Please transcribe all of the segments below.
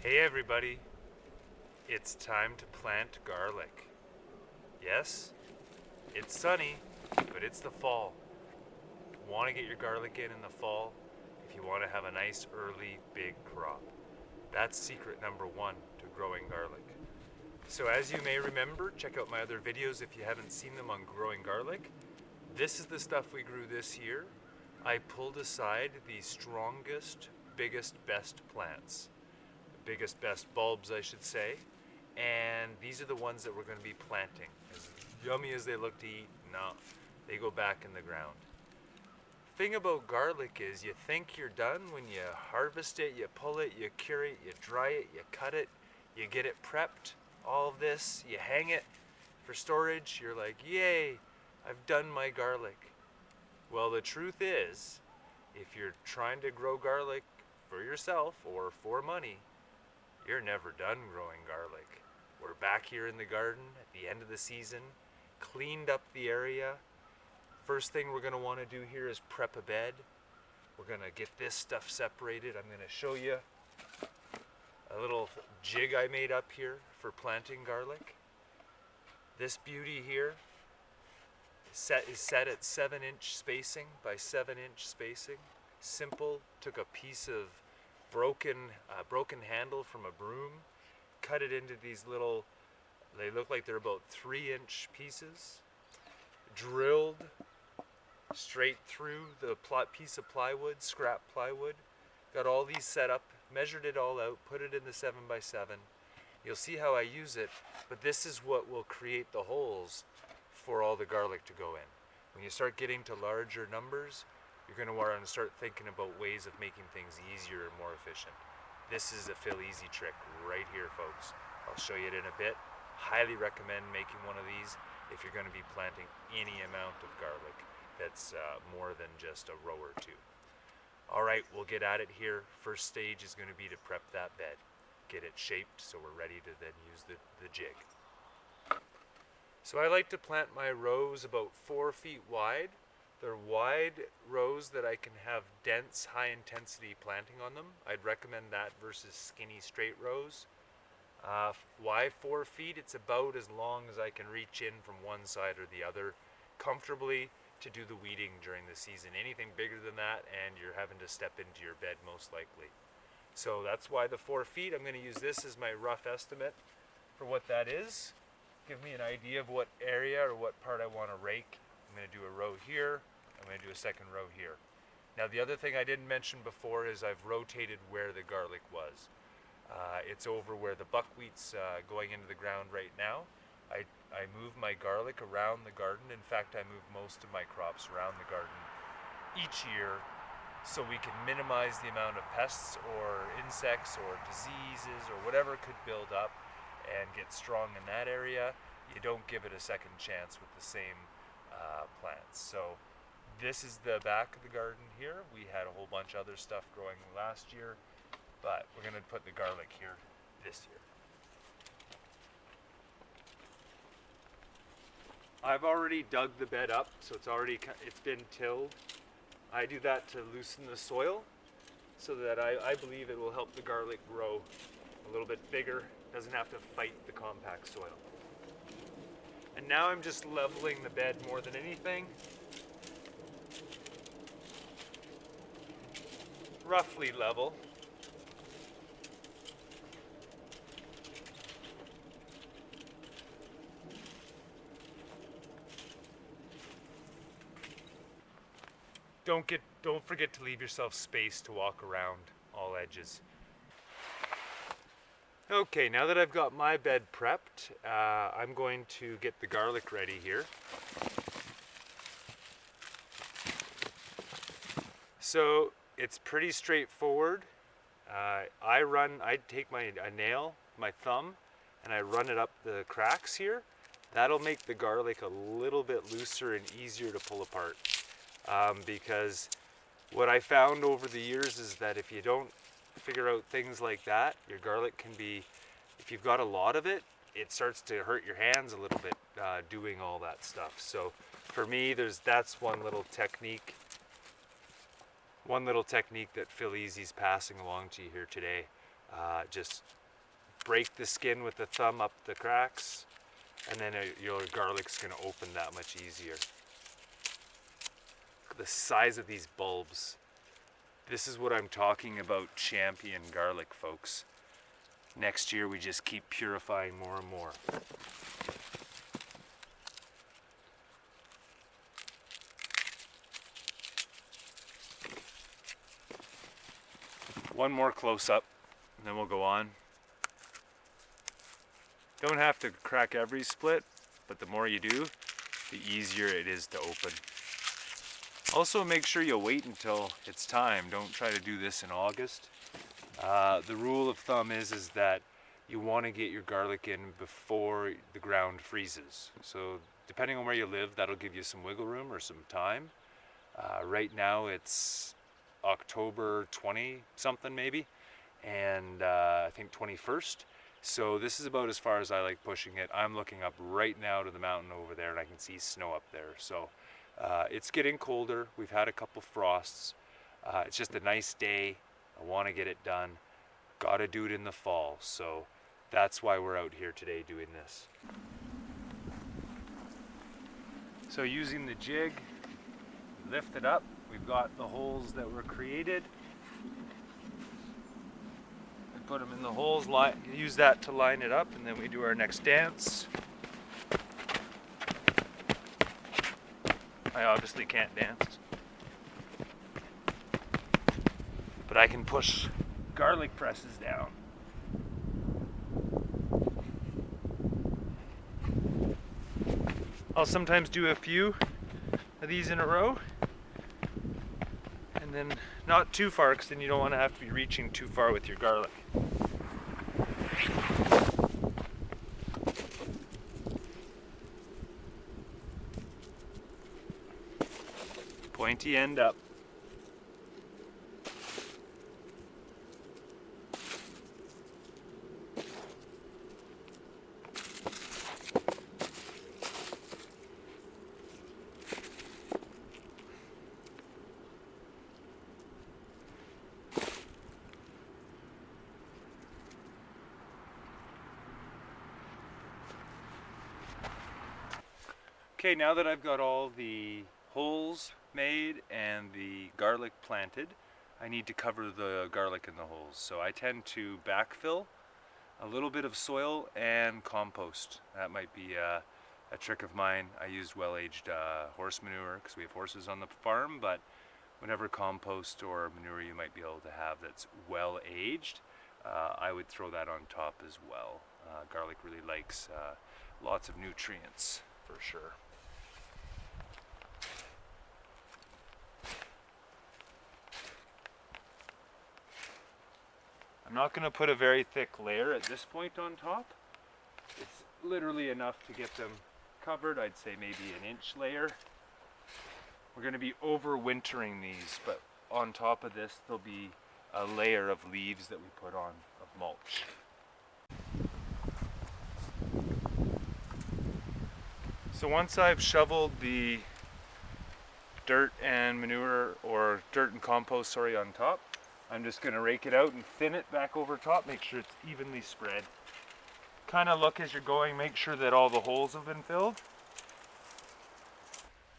Hey everybody, it's time to plant garlic. Yes, it's sunny, but it's the fall. Want to get your garlic in the fall if you want to have a nice early big crop. That's secret number one to growing garlic. So as you may remember, check out my other videos if you haven't seen them on growing garlic. This is the stuff we grew this year. I pulled aside the strongest, biggest, best plants. Biggest, best bulbs, I should say. And these are the ones that we're going to be planting. As yummy as they look to eat, no, they go back in the ground. Thing about garlic is you think you're done when you harvest it, you pull it, you cure it, you dry it, you cut it, you get it prepped, all of this, you hang it for storage, you're like, yay, I've done my garlic. Well, the truth is, if you're trying to grow garlic for yourself or for money, you're never done growing garlic. We're back here in the garden at the end of the season, cleaned up the area. First thing we're going to want to do here is prep a bed. We're going to get this stuff separated. I'm going to show you a little jig I made up here for planting garlic. This beauty here is set at 7-inch spacing by 7-inch spacing. Simple. Took a piece of broken handle from a broom, cut it into these little, they look like they're about 3-inch pieces, drilled straight through the piece of plywood, scrap plywood, got all these set up, measured it all out, put it in the 7x7. You'll see how I use it, but this is what will create the holes for all the garlic to go in. When you start getting to larger numbers, you're going to want to start thinking about ways of making things easier and more efficient. This is a Feel Easy trick right here, folks. I'll show you it in a bit. Highly recommend making one of these if you're going to be planting any amount of garlic that's more than just a row or two. All right, we'll get at it here. First stage is going to be to prep that bed. Get it shaped so we're ready to then use the jig. So I like to plant my rows about 4 feet wide. They're wide rows that I can have dense, high-intensity planting on them. I'd recommend that versus skinny, straight rows. Why 4 feet? It's about as long as I can reach in from one side or the other comfortably to do the weeding during the season. Anything bigger than that and you're having to step into your bed most likely. So that's why the 4 feet. I'm going to use this as my rough estimate for what that is. Give me an idea of what area or what part I want to rake. I'm going to do a row here, I'm going to do a second row here. Now the other thing I didn't mention before is I've rotated where the garlic was. It's over where the buckwheat's going into the ground right now. I move my garlic around the garden. In fact, I move most of my crops around the garden each year so we can minimize the amount of pests or insects or diseases or whatever could build up and get strong in that area. You don't give it a second chance with the same plants. So this is the back of the garden here. We had a whole bunch of other stuff growing last year, but we're going to put the garlic here this year. I've already dug the bed up, so it's been tilled. I do that to loosen the soil so that I believe it will help the garlic grow a little bit bigger. Doesn't have to fight the compact soil. And now I'm just leveling the bed more than anything. Roughly level. Don't forget to leave yourself space to walk around all edges. Okay, now that I've got my bed prepped, I'm going to get the garlic ready here. So it's pretty straightforward. I take a nail, my thumb, and I run it up the cracks here. That'll make the garlic a little bit looser and easier to pull apart. Because what I found over the years is that if you don't figure out things like that, your garlic can be, if you've got a lot of it, it starts to hurt your hands a little bit doing all that stuff. So for me, that's one little technique that Feel Easy's passing along to you here today. Just break the skin with the thumb up the cracks, and then your garlic's gonna open that much easier. Look at the size of these bulbs. This is what I'm talking about, champion garlic, folks. Next year we just keep purifying more and more. One more close up, and then we'll go on. Don't have to crack every split, but the more you do, the easier it is to open. Also, make sure you wait until it's time. Don't try to do this in August. The rule of thumb is that you want to get your garlic in before the ground freezes. So depending on where you live, that'll give you some wiggle room or some time. Right now it's October 20 something maybe, and I think 21st. So this is about as far as I like pushing it. I'm looking up right now to the mountain over there, and I can see snow up there. So it's getting colder. We've had a couple frosts. It's just a nice day. I want to get it done. Gotta do it in the fall. So that's why we're out here today doing this. So using the jig, lift it up. We've got the holes that were created. We put them in the holes, use that to line it up, and then we do our next dance. I obviously can't dance, but I can push garlic presses down. I'll sometimes do a few of these in a row, and then not too far, because then you don't want to have to be reaching too far with your garlic. Pointy end up. Okay, now that I've got all the holes made and the garlic planted, I need to cover the garlic in the holes. So I tend to backfill a little bit of soil and compost. That might be a trick of mine. I used well-aged horse manure because we have horses on the farm, but whatever compost or manure you might be able to have that's well-aged, I would throw that on top as well. Garlic really likes lots of nutrients for sure. I'm not going to put a very thick layer at this point on top. It's literally enough to get them covered. I'd say maybe an inch layer. We're going to be overwintering these, but on top of this there'll be a layer of leaves that we put on of mulch. So once I've shoveled the dirt and manure, or dirt and compost, sorry, on top, I'm just going to rake it out and thin it back over top, make sure it's evenly spread. Kind of look as you're going, make sure that all the holes have been filled.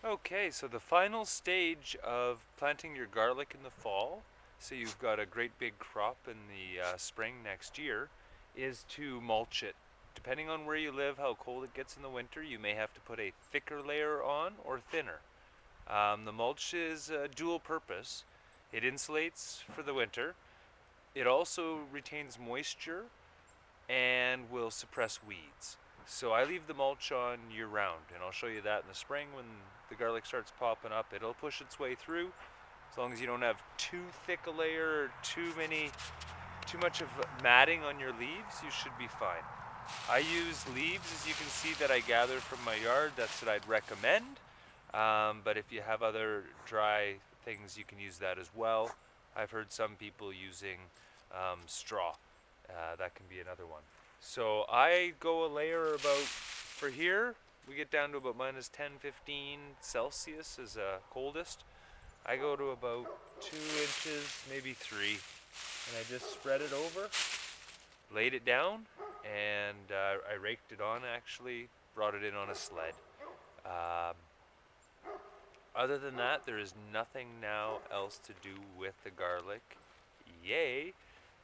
Okay, so the final stage of planting your garlic in the fall, so you've got a great big crop in the spring next year, is to mulch it. Depending on where you live, how cold it gets in the winter, you may have to put a thicker layer on or thinner. The mulch is dual purpose. It insulates for the winter. It also retains moisture and will suppress weeds. So I leave the mulch on year round, and I'll show you that in the spring when the garlic starts popping up. It'll push its way through, as long as you don't have too thick a layer or too much of matting on your leaves, you should be fine. I use leaves, as you can see, that I gather from my yard. That's what I'd recommend. But if you have other dry things, you can use that as well. I've heard some people using straw. That can be another one. So I go a layer about, for here, we get down to about minus 10, 15 Celsius is coldest. I go to about 2 inches, maybe 3, and I just spread it over. laid it down, and I raked it on, actually, brought it in on a sled. Um, Other than that, there is nothing now else to do with the garlic. Yay!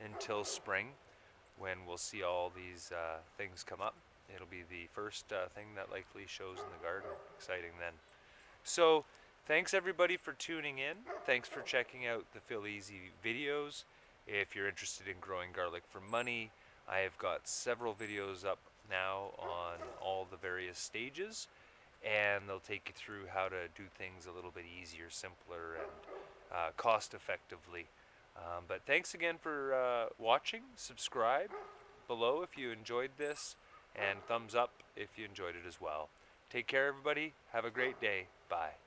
Until spring, when we'll see all these things come up. It'll be the first thing that likely shows in the garden. Exciting then. So, thanks everybody for tuning in. Thanks for checking out the Phil Easy videos. If you're interested in growing garlic for money, I have got several videos up now on all the various stages, and they'll take you through how to do things a little bit easier, simpler, and cost effectively. But thanks again for watching. Subscribe below if you enjoyed this, and thumbs up if you enjoyed it as well. Take care, everybody. Have a great day. Bye.